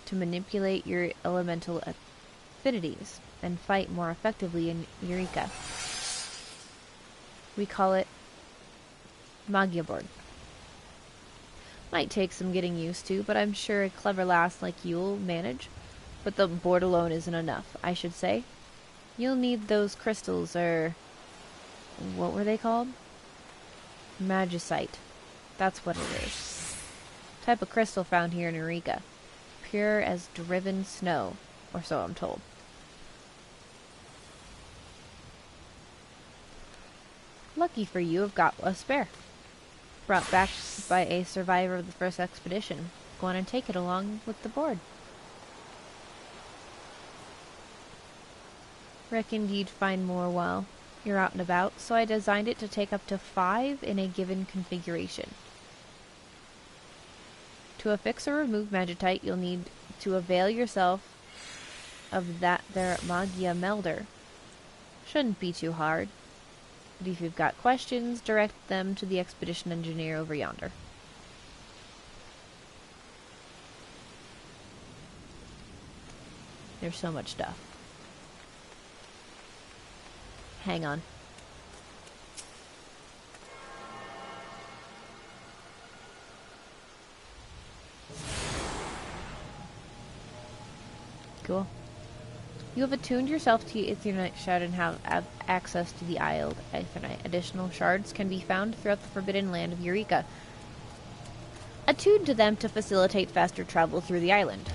to manipulate your elemental affinities and fight more effectively in Eureka. We call it Magia Board. Might take some getting used to, but I'm sure a clever lass like you'll manage. But the board alone isn't enough, I should say. You'll need those crystals, what were they called? Magicite. That's what it is. Type of crystal found here in Eureka. Pure as driven snow, or so I'm told. Lucky for you, I've got a spare. Brought back by a survivor of the first expedition. Go on and take it along with the board. Reckoned you'd find more while you're out and about, so I designed it to take up to 5 in a given configuration. To affix or remove Magitite, you'll need to avail yourself of that there Magia Melder. Shouldn't be too hard, but if you've got questions, direct them to the expedition engineer over yonder. There's so much stuff. Hang on. Cool. You have attuned yourself to Aetherite Shard and have access to the Isle Aetherite. Additional shards can be found throughout the Forbidden Land of Eureka. Attune to them to facilitate faster travel through the island.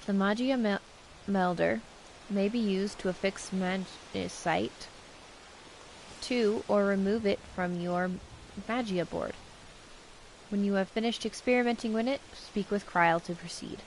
The Magia Melder may be used to affix Magicite to or remove it from your Magia board. When you have finished experimenting with it, speak with Kryl to proceed.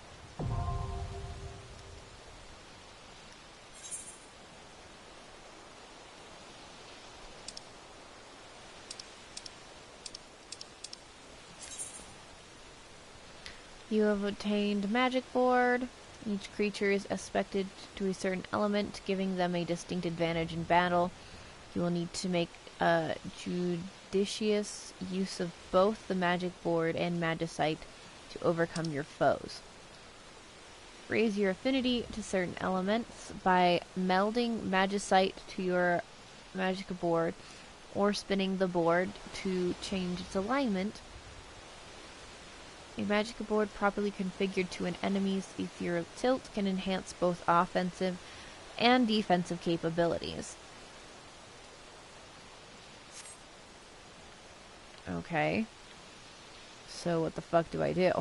You have obtained Magic Board. Each creature is aspected to a certain element, giving them a distinct advantage in battle. You will need to make a judicious use of both the Magic Board and Magicite to overcome your foes. Raise your affinity to certain elements by melding Magicite to your Magic Board or spinning the board to change its alignment A magic board properly configured to an enemy's ethereal tilt can enhance both offensive and defensive capabilities. Okay. So what the fuck do I do?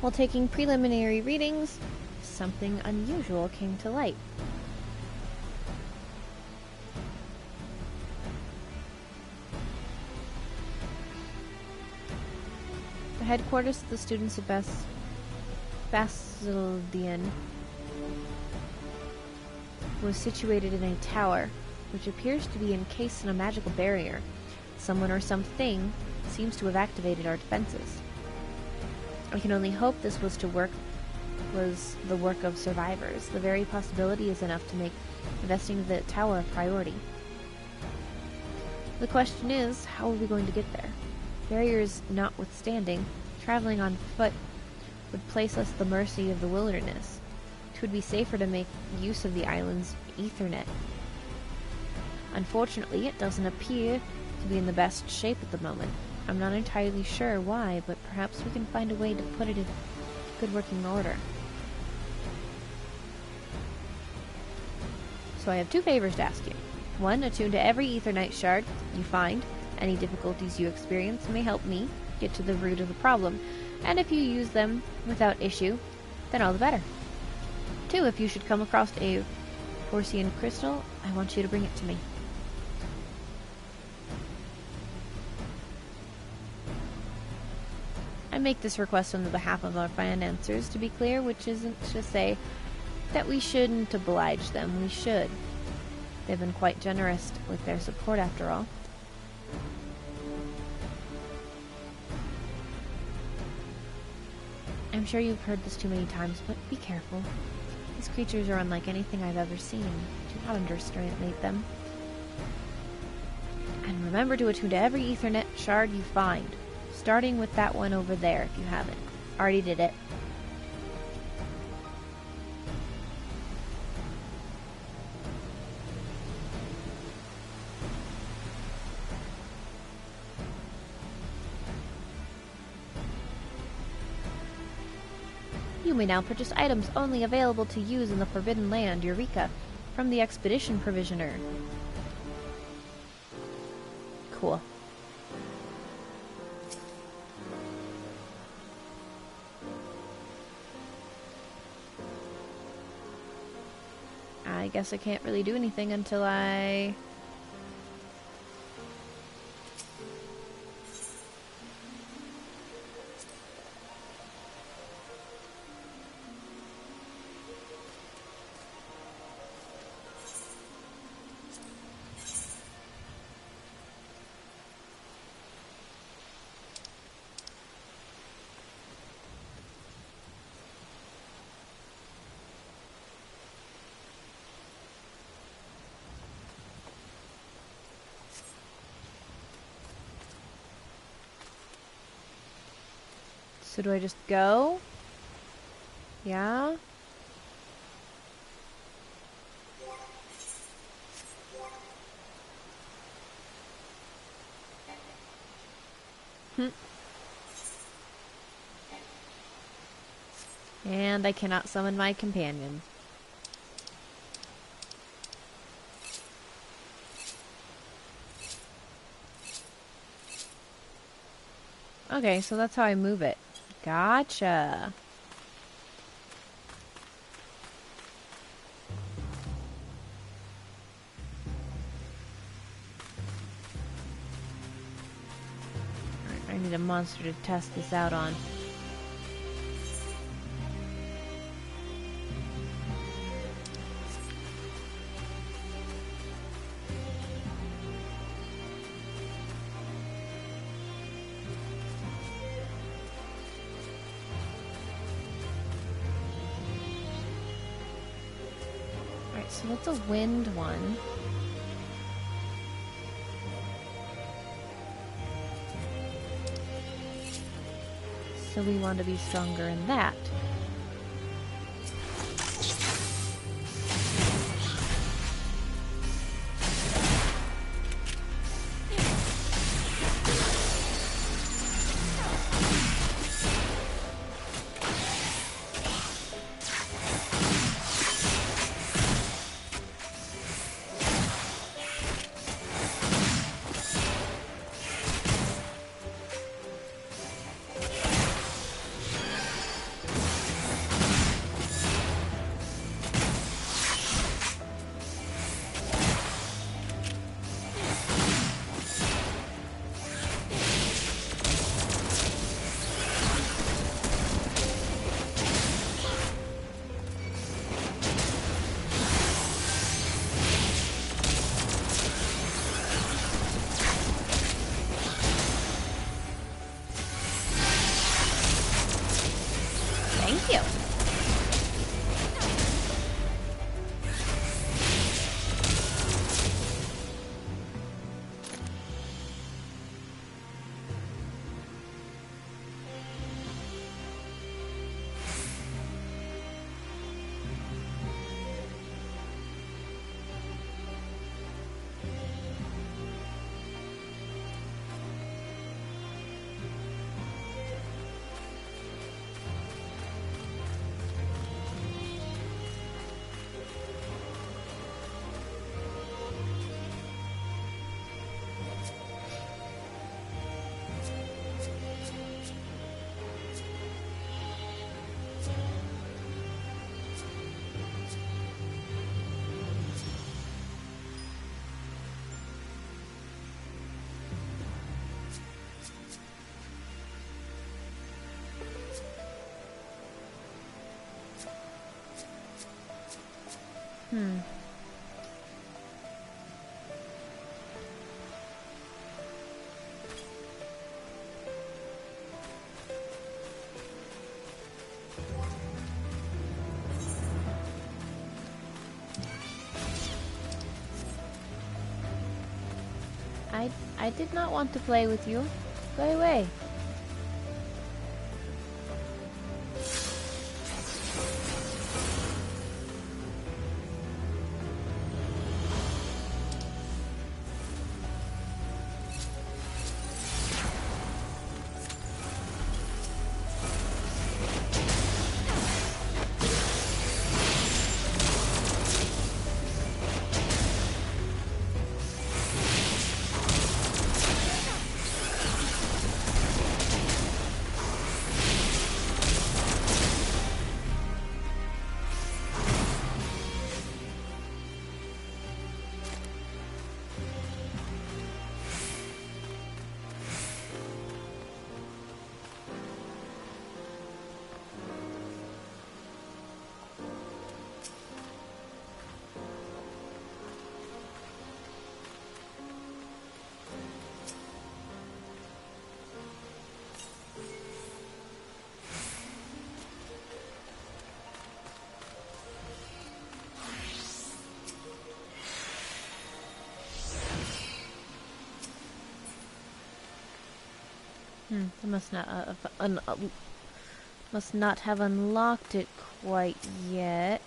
While taking preliminary readings, something unusual came to light. The headquarters of the students of Basildien was situated in a tower, which appears to be encased in a magical barrier. Someone or something seems to have activated our defenses. I can only hope this was the work of survivors. The very possibility is enough to make investing the tower a priority. The question is, how are we going to get there? Barriers notwithstanding, traveling on foot would place us at the mercy of the wilderness. It would be safer to make use of the island's Ethernet. Unfortunately, it doesn't appear to be in the best shape at the moment. I'm not entirely sure why, but perhaps we can find a way to put it in good working order. So I have two favors to ask you. One, attune to every Ethernet shard you find. Any difficulties you experience may help me get to the root of the problem, and if you use them without issue, then all the better. Two, if you should come across a Porcian crystal, I want you to bring it to me. I make this request on the behalf of our financiers, to be clear, which isn't to say that we shouldn't oblige them. We should. They've been quite generous with their support, after all. I'm sure you've heard this too many times, but be careful. These creatures are unlike anything I've ever seen. Do not underestimate them. And remember to attune to every Ethernet shard you find. Starting with that one over there, if you haven't. Already did it. You may now purchase items only available to use in the Forbidden Land, Eureka, from the Expedition Provisioner. Cool. I guess I can't really do anything until I... So do I just go? Yeah? And I cannot summon my companion. Okay, so that's how I move it. Gotcha. I need a monster to test this out on. So that's a wind one. So we want to be stronger in that. Thank you. I did not want to play with you. Go away. I must not have unlocked it quite yet.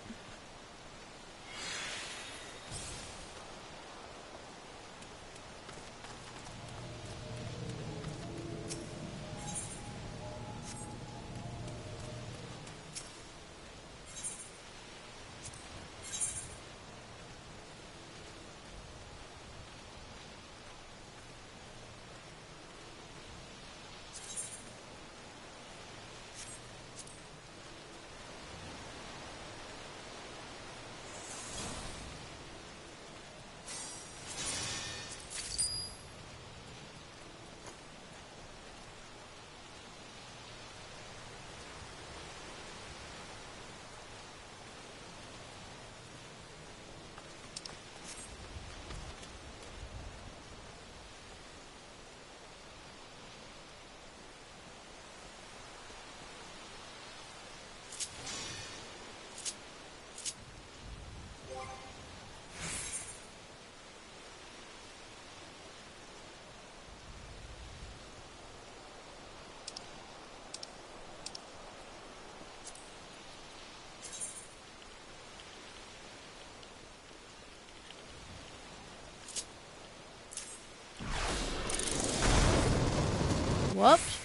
Whoops.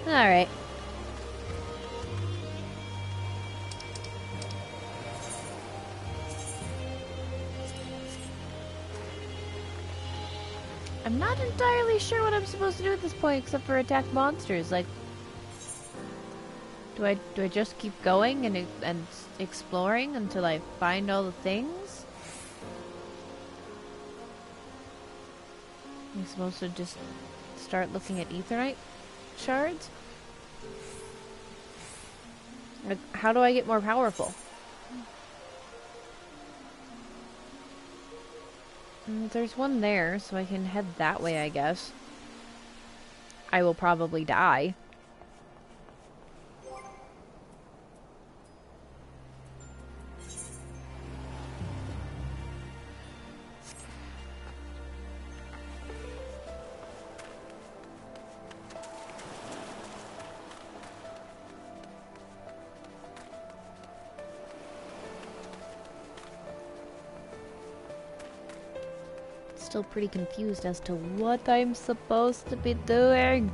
Alright. I'm not entirely sure what I'm supposed to do at this point except for attack monsters. Like, do I just keep going and exploring until I find all the things? I'm supposed to just start looking at Aetherite shards? Like, how do I get more powerful? There's one there, so I can head that way, I guess. I will probably die. Still pretty confused as to what I'm supposed to be doing.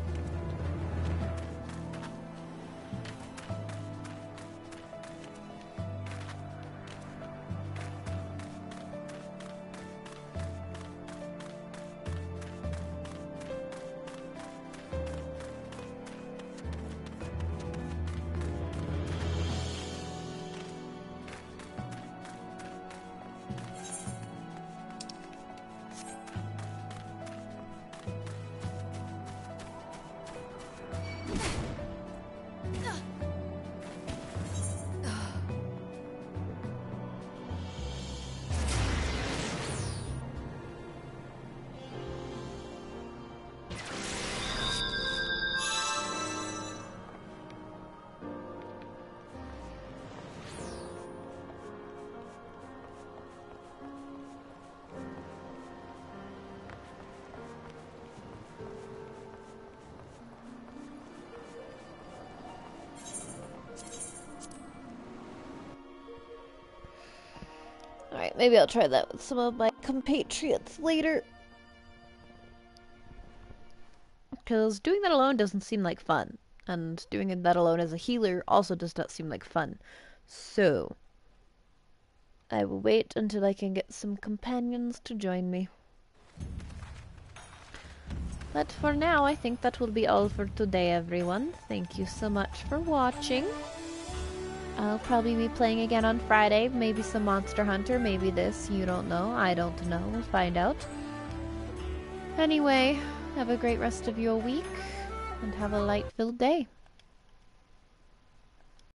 Alright, maybe I'll try that with some of my compatriots later. Because doing that alone doesn't seem like fun. And doing that alone as a healer also does not seem like fun. So, I will wait until I can get some companions to join me. But for now, I think that will be all for today, everyone. Thank you so much for watching. I'll probably be playing again on Friday. Maybe some Monster Hunter, maybe this. You don't know. I don't know. We'll find out. Anyway, have a great rest of your week, and have a light-filled day.